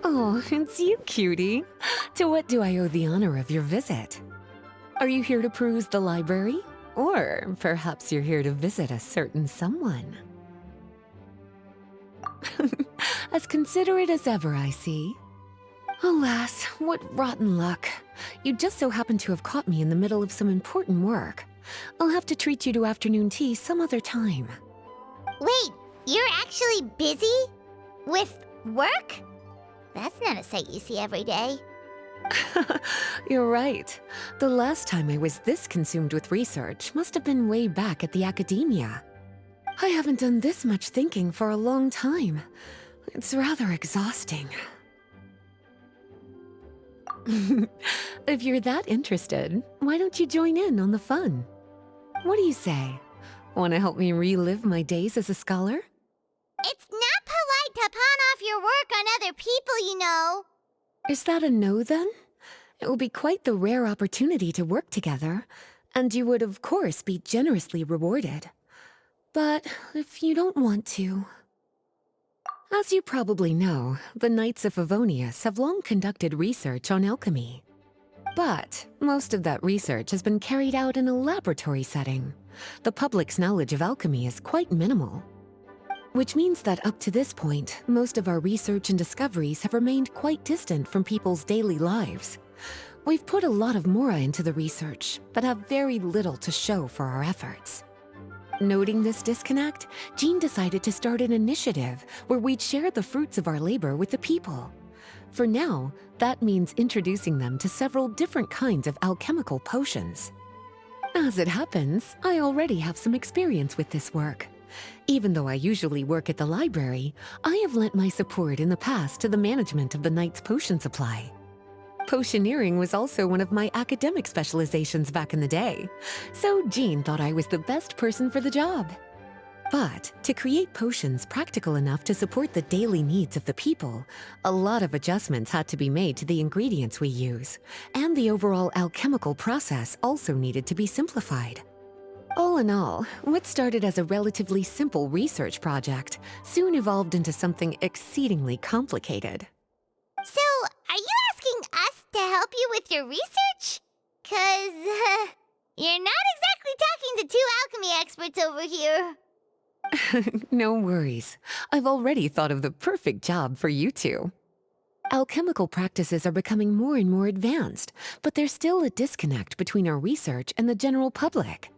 Oh, it's you, cutie. To what do I owe the honor of your visit? Are you here to peruse the library? Or perhaps you're here to visit a certain someone? As considerate as ever, I see. Alas, what rotten luck. You just so happen to have caught me in the middle of some important work. I'll have to treat you to afternoon tea some other time. Wait, you're actually busy? With work? That's not a sight you see every day. You're right. The last time I was this consumed with research must have been way back at the academia. I haven't done this much thinking for a long time. It's rather exhausting. If you're that interested, why don't you join in on the fun? What do you say? Want to help me relive my days as a scholar? It's not polite to pawn off your work on other people, you know. Is that a no, then? It will be quite the rare opportunity to work together, and you would, of course, be generously rewarded. But if you don't want to... As you probably know, the Knights of Favonius have long conducted research on alchemy. But most of that research has been carried out in a laboratory setting. The public's knowledge of alchemy is quite minimal. Which means that up to this point, most of our research and discoveries have remained quite distant from people's daily lives. We've put a lot of mora into the research, but have very little to show for our efforts. Noting this disconnect, Jean decided to start an initiative where we'd share the fruits of our labor with the people. For now, that means introducing them to several different kinds of alchemical potions. As it happens, I already have some experience with this work. Even though I usually work at the library, I have lent my support in the past to the management of the Knight's potion supply. Potioneering was also one of my academic specializations back in the day, so Jean thought I was the best person for the job. But to create potions practical enough to support the daily needs of the people, a lot of adjustments had to be made to the ingredients we use, and the overall alchemical process also needed to be simplified. All in all, what started as a relatively simple research project soon evolved into something exceedingly complicated. So, are you asking us to help you with your research? 'Cause, you're not exactly talking to two alchemy experts over here. No worries. I've already thought of the perfect job for you two. Alchemical practices are becoming more and more advanced, but there's still a disconnect between our research and the general public.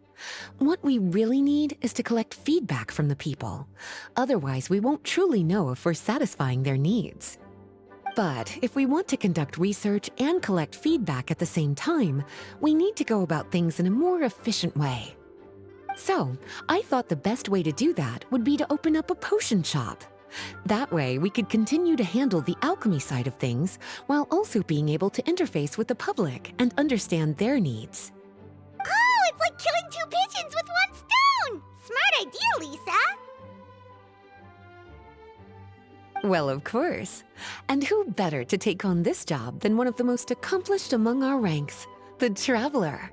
What we really need is to collect feedback from the people. Otherwise, we won't truly know if we're satisfying their needs. But if we want to conduct research and collect feedback at the same time, we need to go about things in a more efficient way. So, I thought the best way to do that would be to open up a potion shop. That way, we could continue to handle the alchemy side of things while also being able to interface with the public and understand their needs. Oh, it's like killing two pigeons with one stone! Smart idea, Lisa! Well, of course. And who better to take on this job than one of the most accomplished among our ranks, the traveler?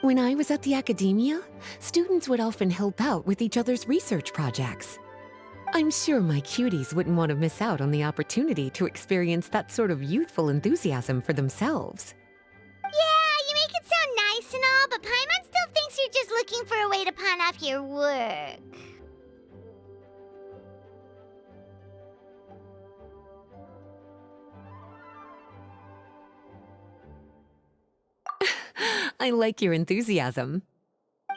When I was at the academia, students would often help out with each other's research projects. I'm sure my cuties wouldn't want to miss out on the opportunity to experience that sort of youthful enthusiasm for themselves. Yeah, you make it sound nice and all, but Paimon still thinks you're just looking for a way to pawn off your work. I like your enthusiasm.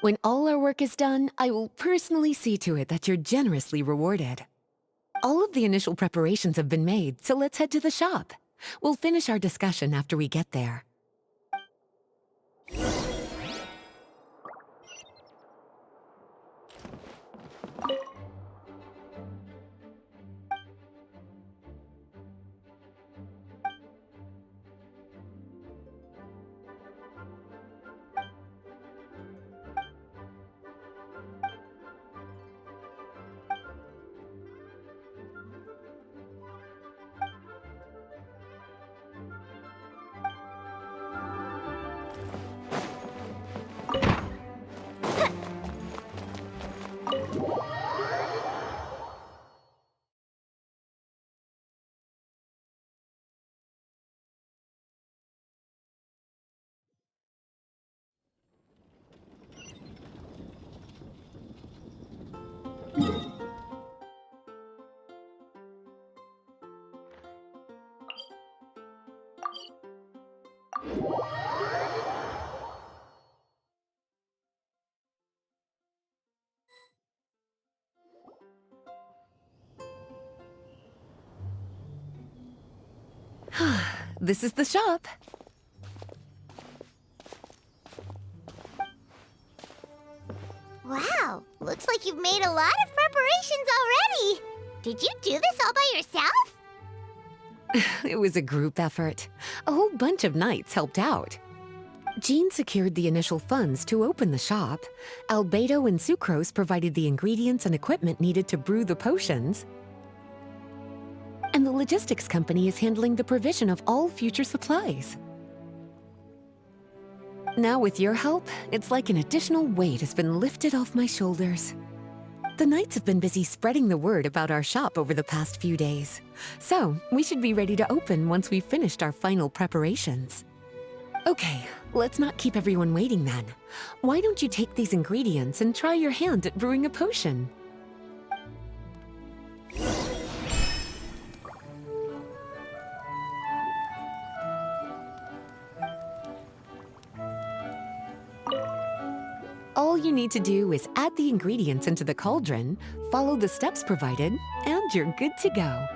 When all our work is done, I will personally see to it that you're generously rewarded. All of the initial preparations have been made, so let's head to the shop. We'll finish our discussion after we get there. This is the shop. Wow, looks like you've made a lot of preparations already. Did you do this all by yourself? It was a group effort. A whole bunch of knights helped out. Jean secured the initial funds to open the shop. Albedo and Sucrose provided the ingredients and equipment needed to brew the potions. And the logistics company is handling the provision of all future supplies. Now with your help, it's like an additional weight has been lifted off my shoulders. The knights have been busy spreading the word about our shop over the past few days. So, we should be ready to open once we've finished our final preparations. Okay, let's not keep everyone waiting then. Why don't you take these ingredients and try your hand at brewing a potion? All you need to do is add the ingredients into the cauldron, follow the steps provided, and you're good to go.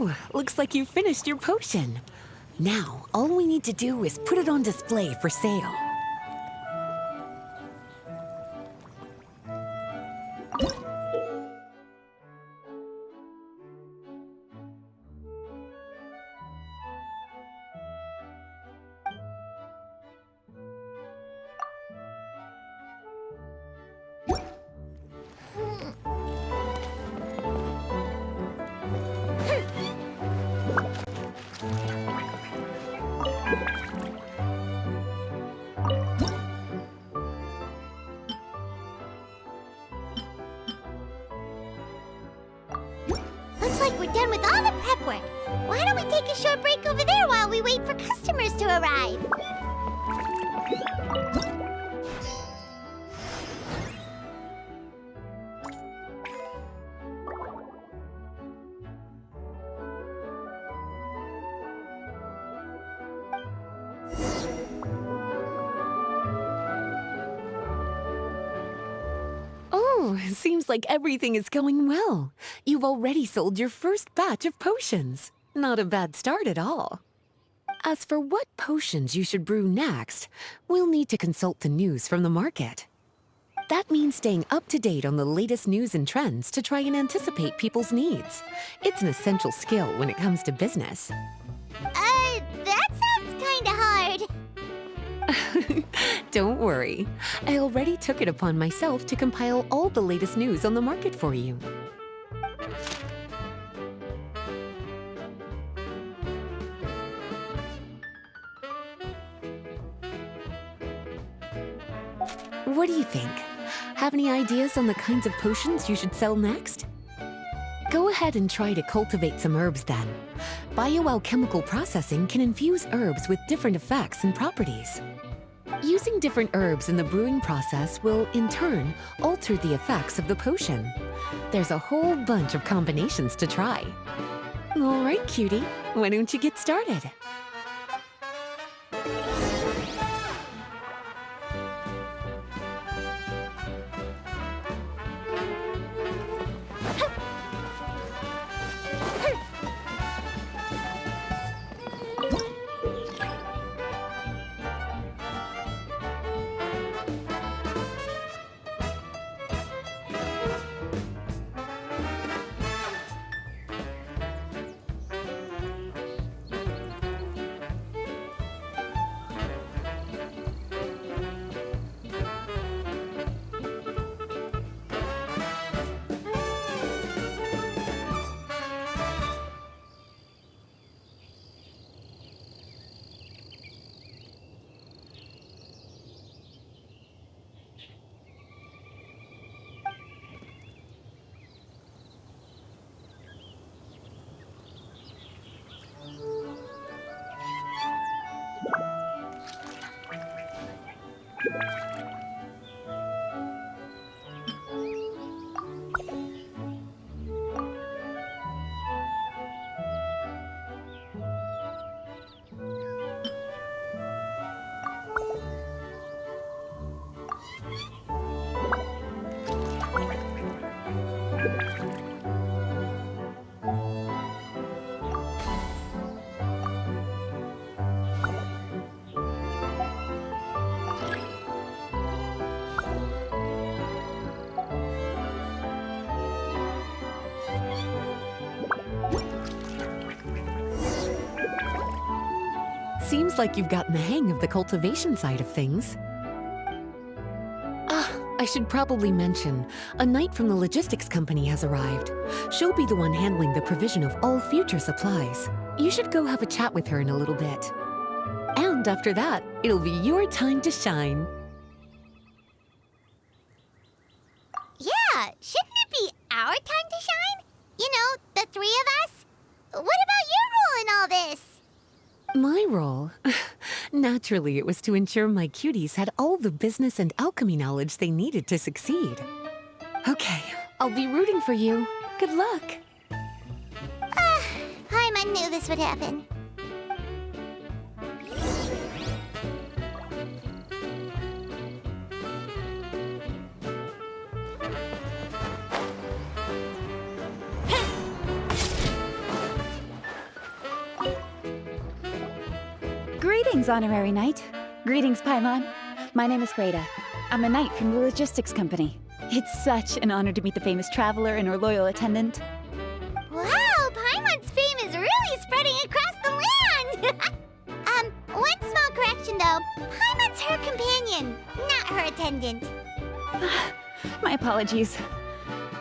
Ooh, looks like you finished your potion. Now, all we need to do is put it on display for sale. Looks like we're done with all the prep work. Why don't we take a short break over there while we wait for customers to arrive? Oh, seems like everything is going well. You've already sold your first batch of potions. Not a bad start at all. As for what potions you should brew next, we'll need to consult the news from the market. That means staying up to date on the latest news and trends to try and anticipate people's needs. It's an essential skill when it comes to business. That sounds kinda hard. Don't worry. I already took it upon myself to compile all the latest news on the market for you. What do you think? Have any ideas on the kinds of potions you should sell next? Go ahead and try to cultivate some herbs then. Bioalchemical processing can infuse herbs with different effects and properties. Using different herbs in the brewing process will, in turn, alter the effects of the potion. There's a whole bunch of combinations to try. All right, cutie, why don't you get started? Seems like you've gotten the hang of the cultivation side of things. I should probably mention, a knight from the logistics company has arrived. She'll be the one handling the provision of all future supplies. You should go have a chat with her in a little bit. And after that, it'll be your time to shine. Yeah, shouldn't it be our time to shine? You know, the three of us? What about your role in all this? My role? Naturally, it was to ensure my cuties had all the business and alchemy knowledge they needed to succeed. Okay, I'll be rooting for you. Good luck. I knew this would happen. Greetings, Honorary Knight. Greetings, Paimon. My name is Greta. I'm a knight from the logistics company. It's such an honor to meet the famous traveler and her loyal attendant. Wow, Paimon's fame is really spreading across the land! One small correction though. Paimon's her companion, not her attendant. My apologies.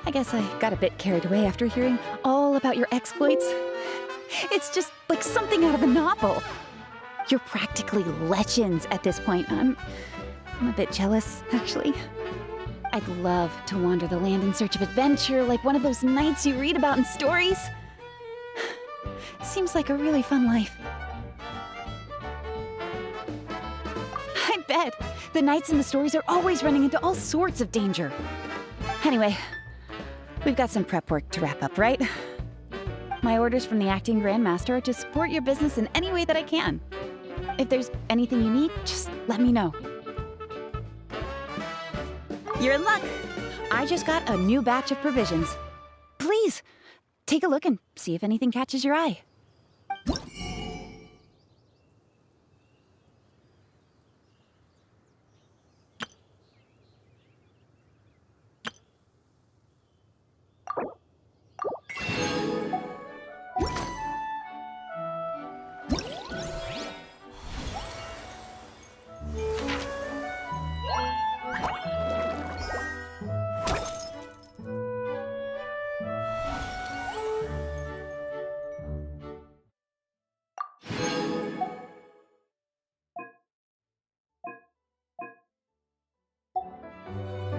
I guess I got a bit carried away after hearing all about your exploits. It's just like something out of a novel. You're practically legends at this point. I'm a bit jealous, actually. I'd love to wander the land in search of adventure like one of those knights you read about in stories. Seems like a really fun life. I bet. The knights in the stories are always running into all sorts of danger. Anyway, we've got some prep work to wrap up, right? My orders from the acting grandmaster are to support your business in any way that I can. If there's anything you need, just let me know. You're in luck. I just got a new batch of provisions. Please, take a look and see if anything catches your eye.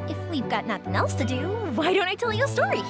If we've got nothing else to do, why don't I tell you a story?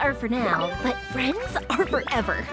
are for now, but friends are forever.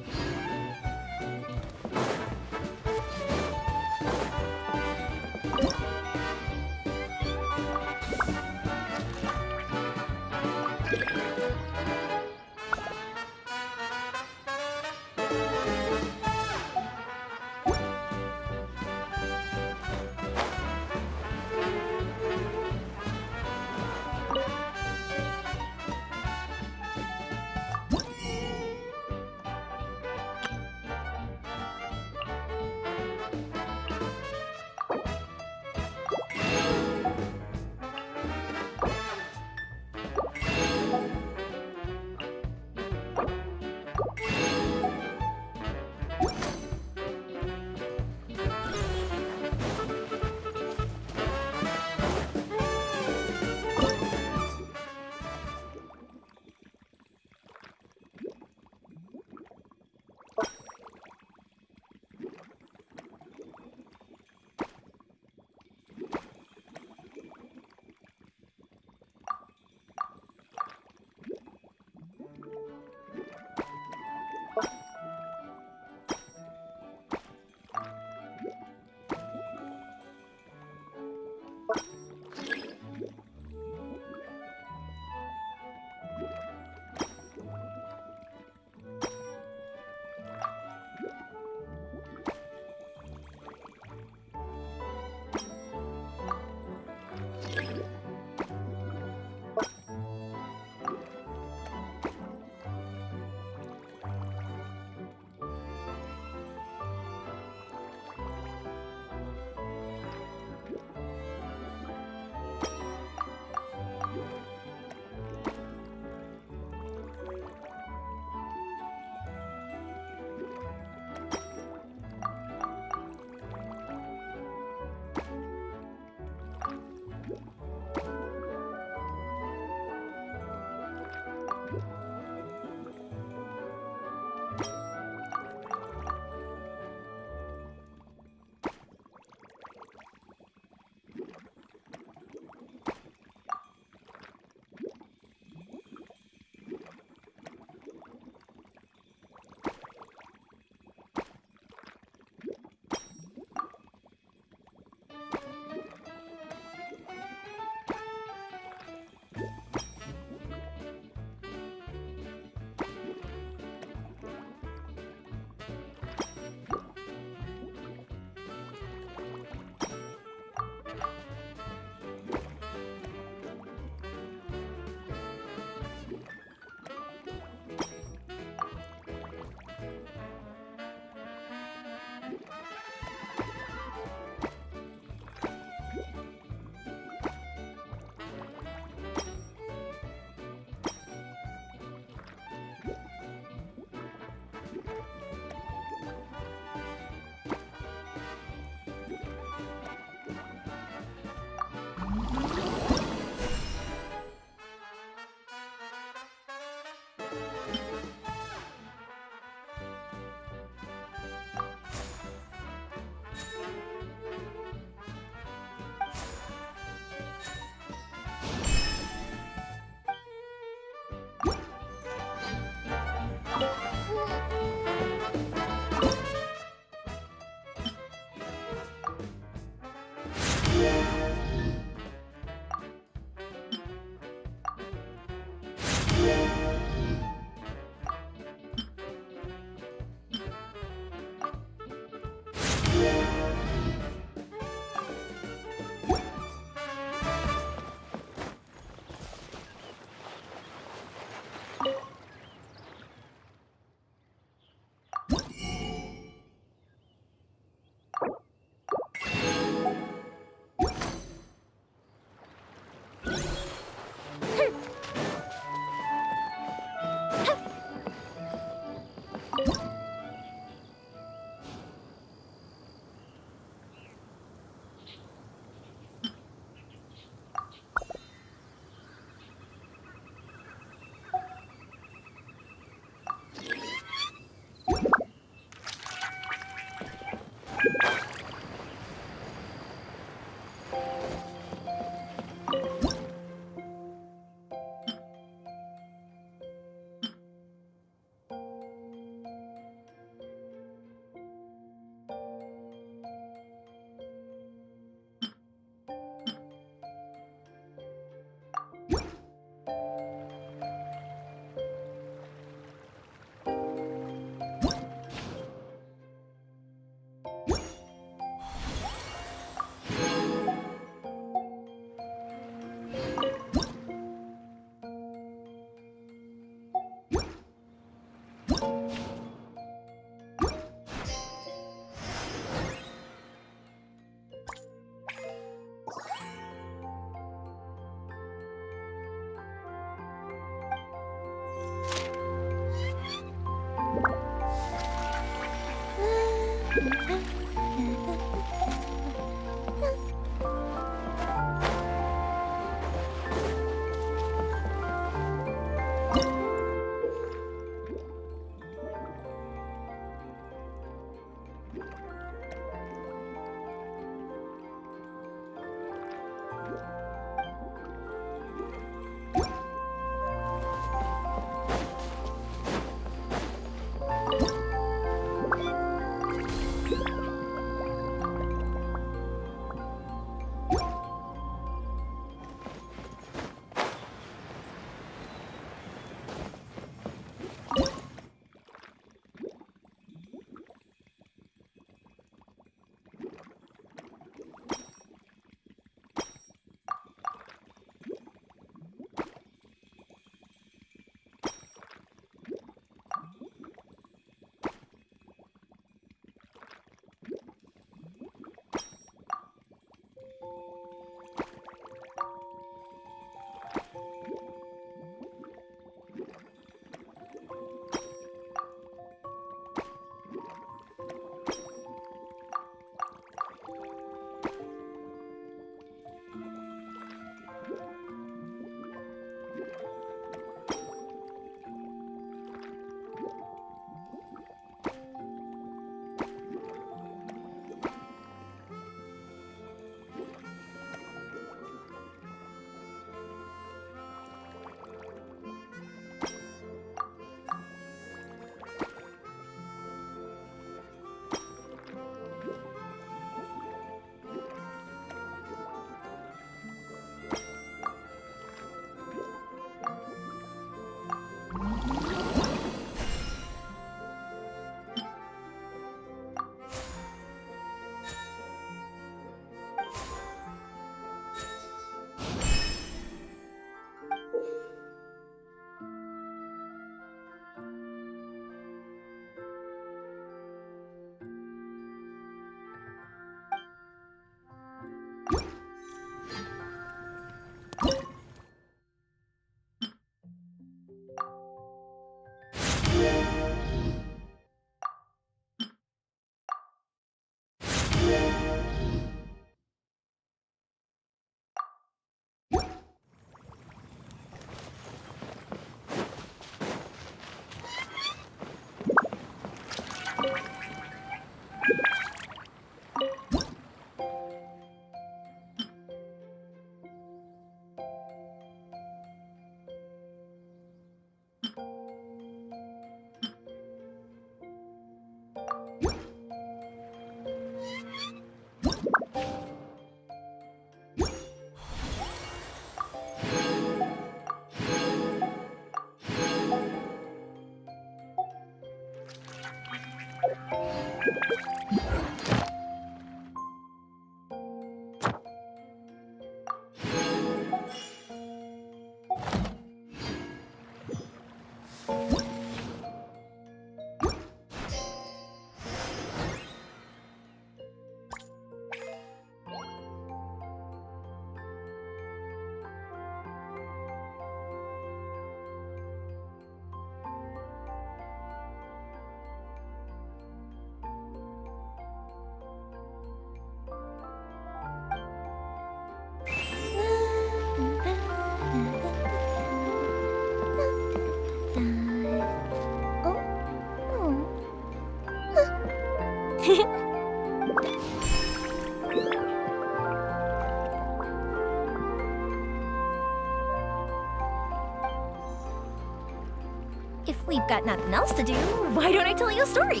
If we've got nothing else to do, why don't I tell you a story?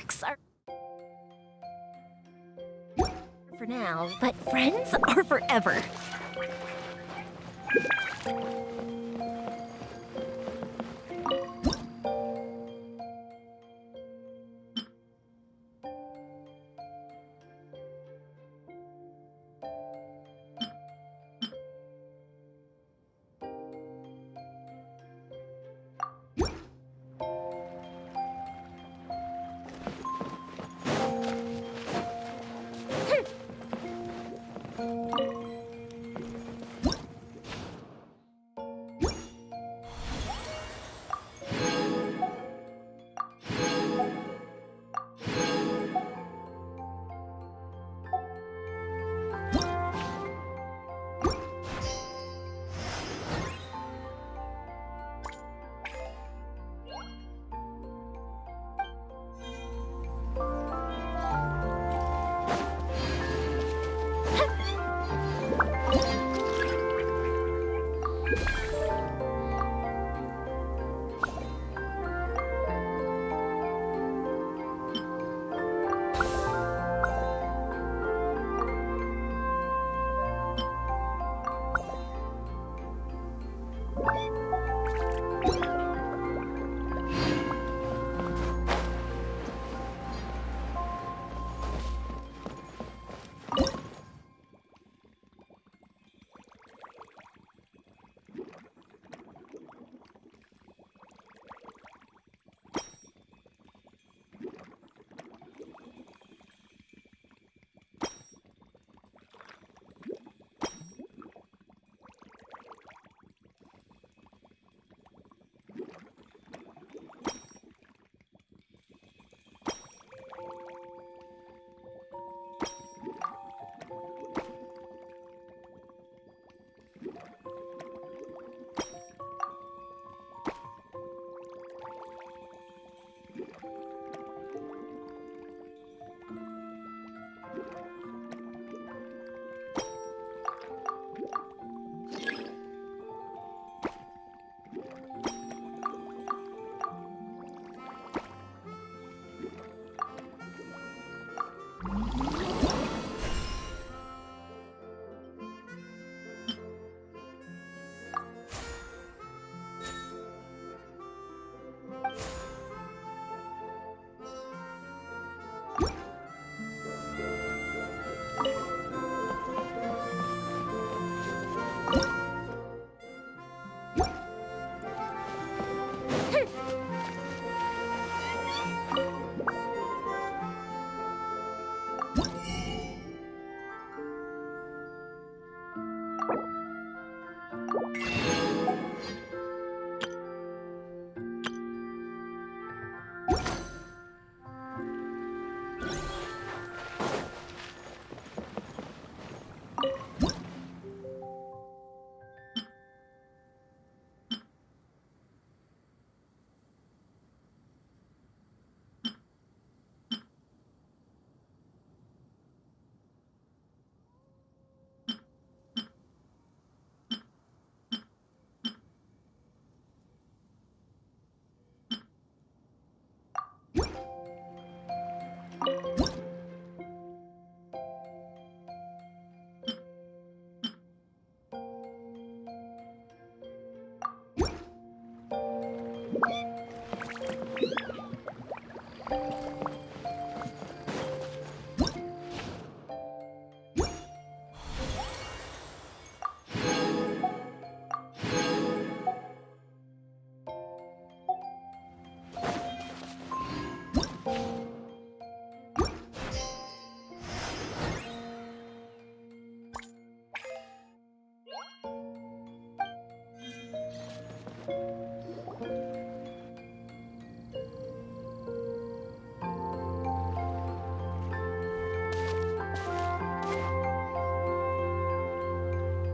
Quirks are for now, but friends are forever.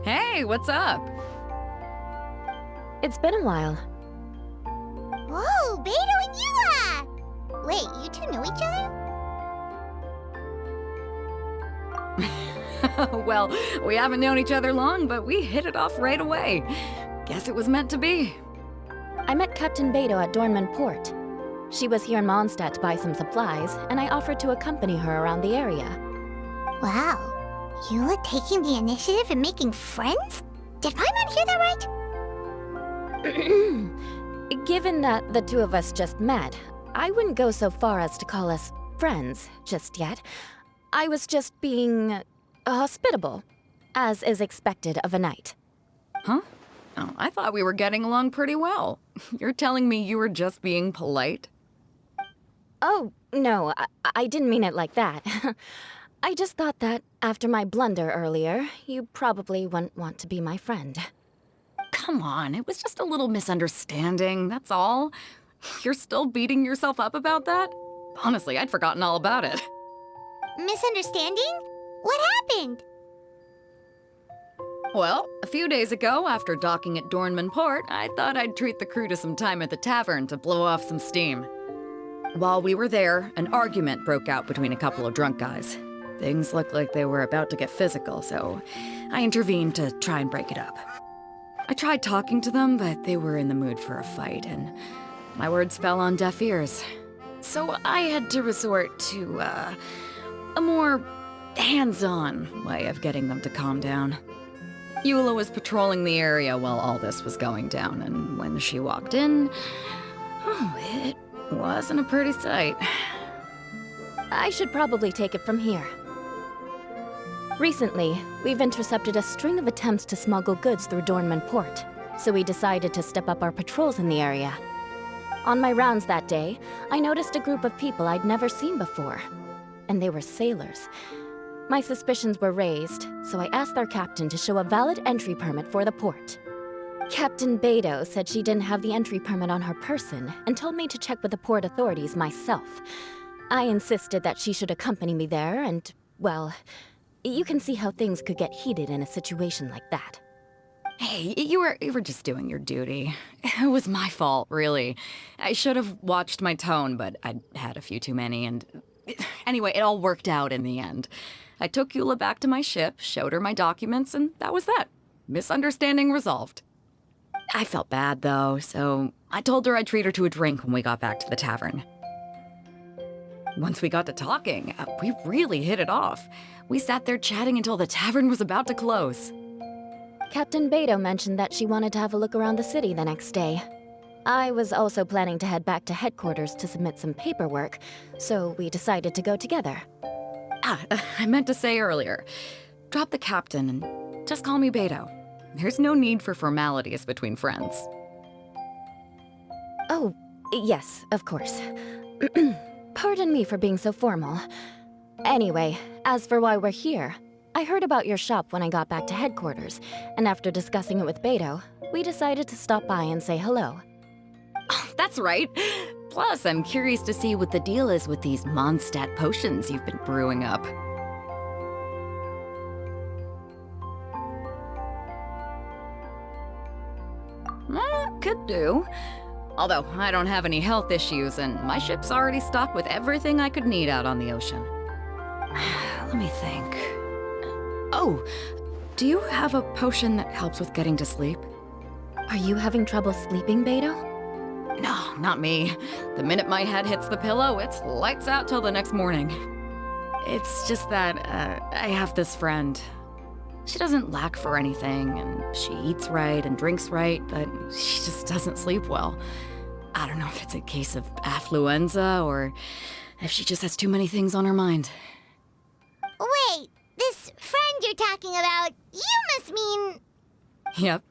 Hey, what's up? It's been a while. Whoa, Beto and Yua! Wait, you two know each other? Well, we haven't known each other long, but we hit it off right away. Guess it was meant to be. I met Captain Beto at Dornman Port. She was here in Mondstadt to buy some supplies, and I offered to accompany her around the area. Wow. Eula taking the initiative and making friends? Did Paimon hear that right? Given that the two of us just met, I wouldn't go so far as to call us friends just yet. I was just being hospitable, as is expected of a knight. Huh? Oh, I thought we were getting along pretty well. You're telling me you were just being polite? Oh, no, I didn't mean it like that. I just thought that after my blunder earlier, you probably wouldn't want to be my friend. Come on, it was just a little misunderstanding, that's all. You're still beating yourself up about that? Honestly, I'd forgotten all about it. Misunderstanding? What happened? Well, a few days ago, after docking at Dornman Port, I thought I'd treat the crew to some time at the tavern to blow off some steam. While we were there, an argument broke out between a couple of drunk guys. Things looked like they were about to get physical, so I intervened to try and break it up. I tried talking to them, but they were in the mood for a fight, and my words fell on deaf ears. So I had to resort to, a more hands-on way of getting them to calm down. Eula was patrolling the area while all this was going down, and when she walked in, oh, it wasn't a pretty sight. I should probably take it from here. Recently, we've intercepted a string of attempts to smuggle goods through Dornman Port, so we decided to step up our patrols in the area. On my rounds that day, I noticed a group of people I'd never seen before, and they were sailors. My suspicions were raised, so I asked our captain to show a valid entry permit for the port. Captain Beidou said she didn't have the entry permit on her person and told me to check with the port authorities myself. I insisted that she should accompany me there and, well, you can see how things could get heated in a situation like that. Hey, you were just doing your duty. It was my fault, really. I should have watched my tone, but I'd had a few too many, and anyway, it all worked out in the end. I took Eula back to my ship, showed her my documents, and that was that. Misunderstanding resolved. I felt bad, though, so I told her I'd treat her to a drink when we got back to the tavern. Once we got to talking, we really hit it off. We sat there chatting until the tavern was about to close. Captain Beidou mentioned that she wanted to have a look around the city the next day. I was also planning to head back to headquarters to submit some paperwork, so we decided to go together. I meant to say earlier, drop the captain and just call me Beidou. There's no need for formalities between friends. Oh, yes, of course. Pardon me for being so formal. Anyway, as for why we're here, I heard about your shop when I got back to headquarters, and after discussing it with Beidou, we decided to stop by and say hello. Oh, that's right. Plus, I'm curious to see what the deal is with these Mondstadt potions you've been brewing up. Could do. Although, I don't have any health issues, and my ship's already stocked with everything I could need out on the ocean. Let me think. Oh, do you have a potion that helps with getting to sleep? Are you having trouble sleeping, Beidou? No, not me. The minute my head hits the pillow, it's lights out till the next morning. It's just that, I have this friend. She doesn't lack for anything, and she eats right and drinks right, but she just doesn't sleep well. I don't know if it's a case of affluenza, or if she just has too many things on her mind. Wait, this friend you're talking about, you must mean... Yep.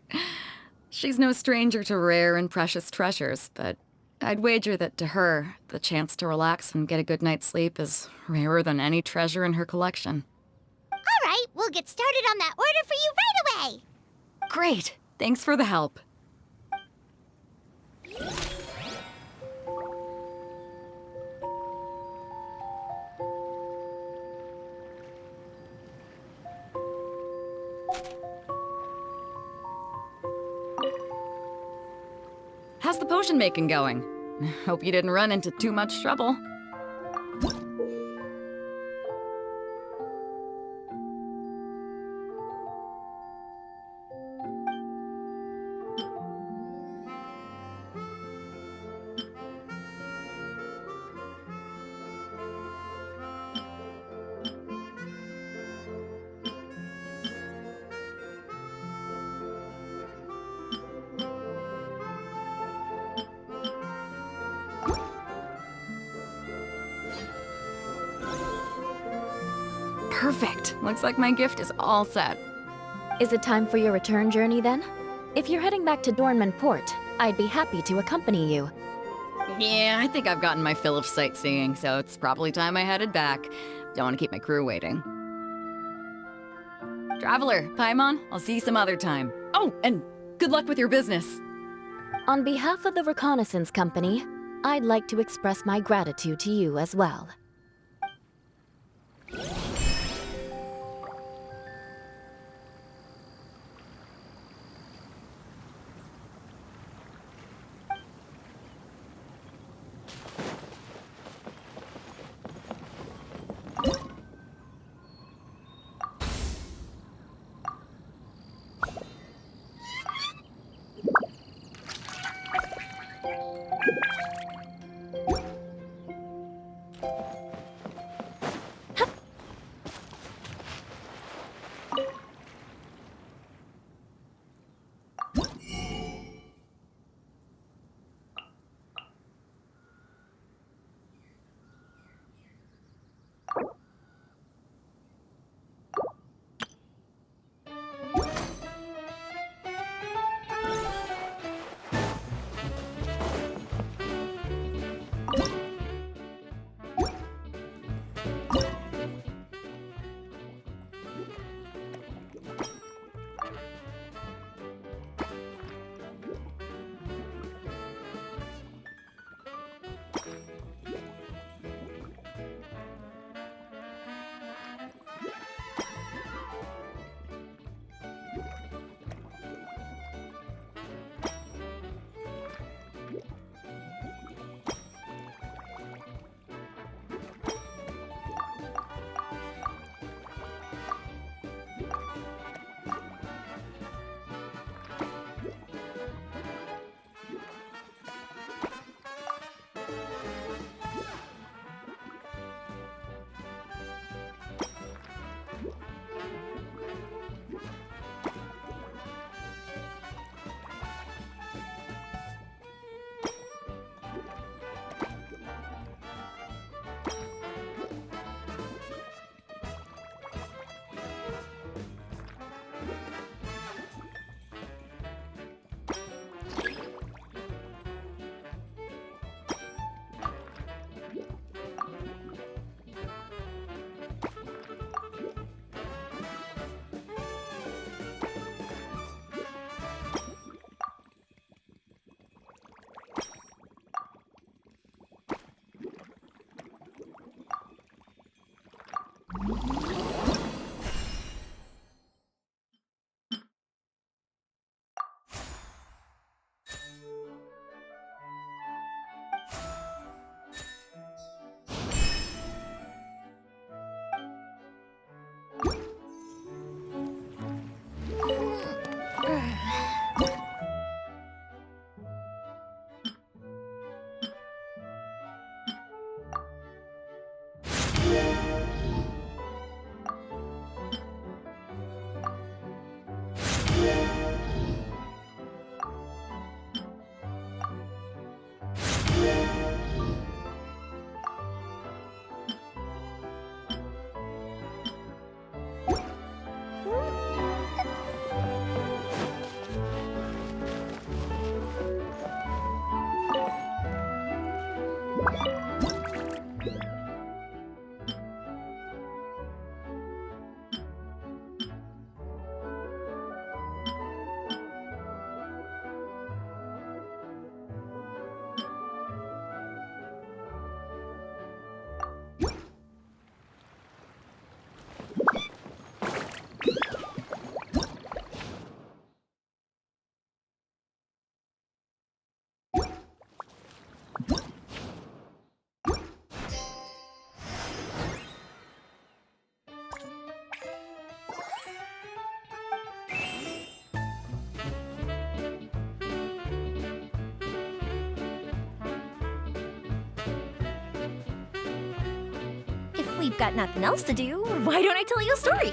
She's no stranger to rare and precious treasures, but I'd wager that to her, the chance to relax and get a good night's sleep is rarer than any treasure in her collection. All right, we'll get started on that order for you right away. Great! Thanks for the help. How's the potion making going? Hope you didn't run into too much trouble. Perfect. Looks like my gift is all set. Is it time for your return journey then? If you're heading back to Dornman Port, I'd be happy to accompany you. Yeah, I think I've gotten my fill of sightseeing, so it's probably time I headed back. Don't want to keep my crew waiting. Traveler, Paimon, I'll see you some other time. Oh, and good luck with your business. On behalf of the Reconnaissance Company, I'd like to express my gratitude to you as well. We've got nothing else to do. Why don't I tell you a story?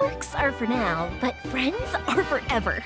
Fireworks are for now, but friends are forever.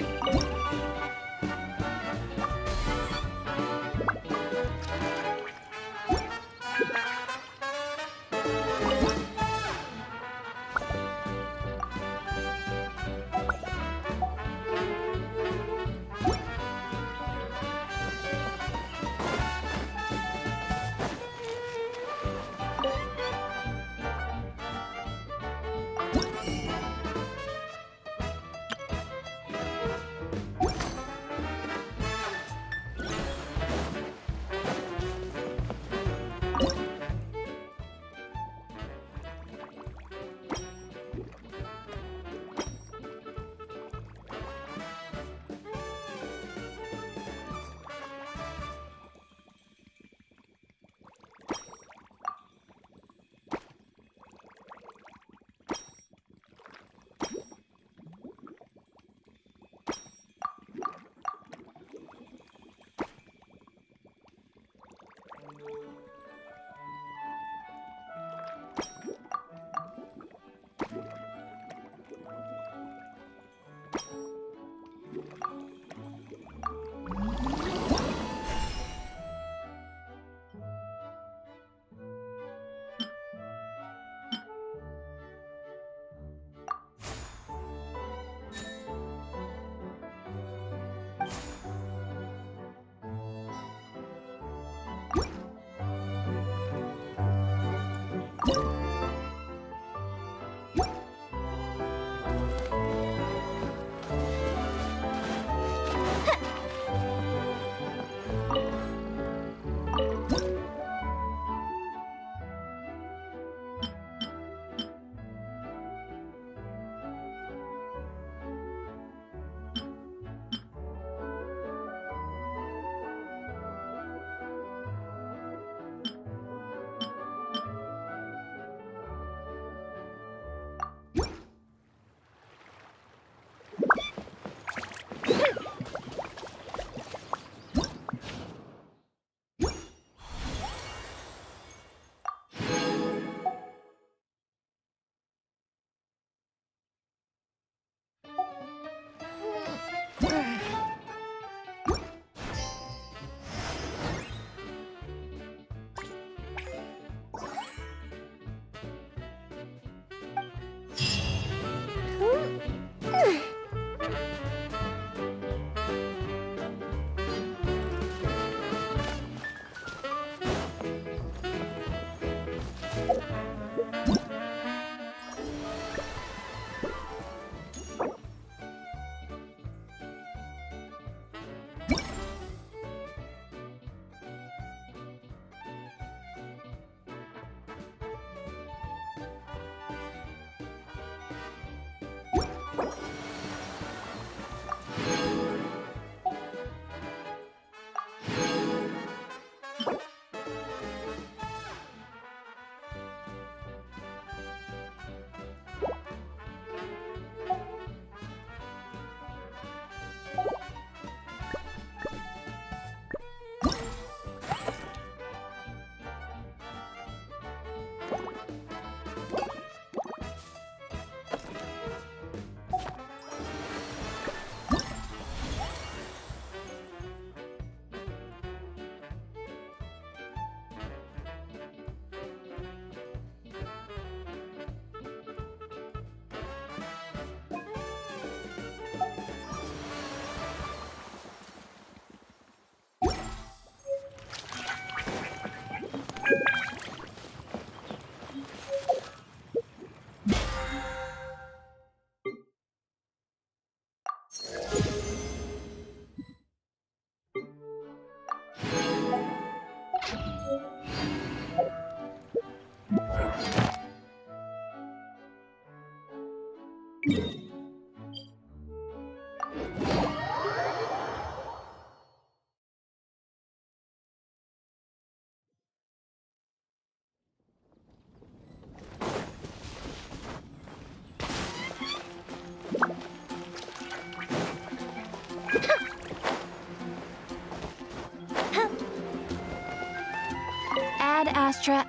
Add Astra.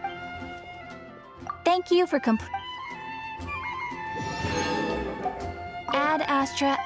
Thank you for Add Astra.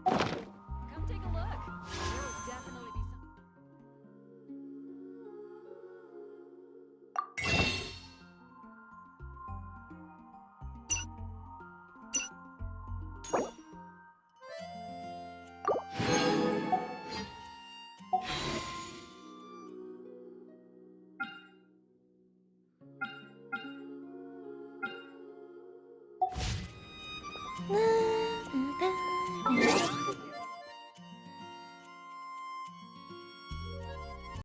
Come take a look. There will definitely be some.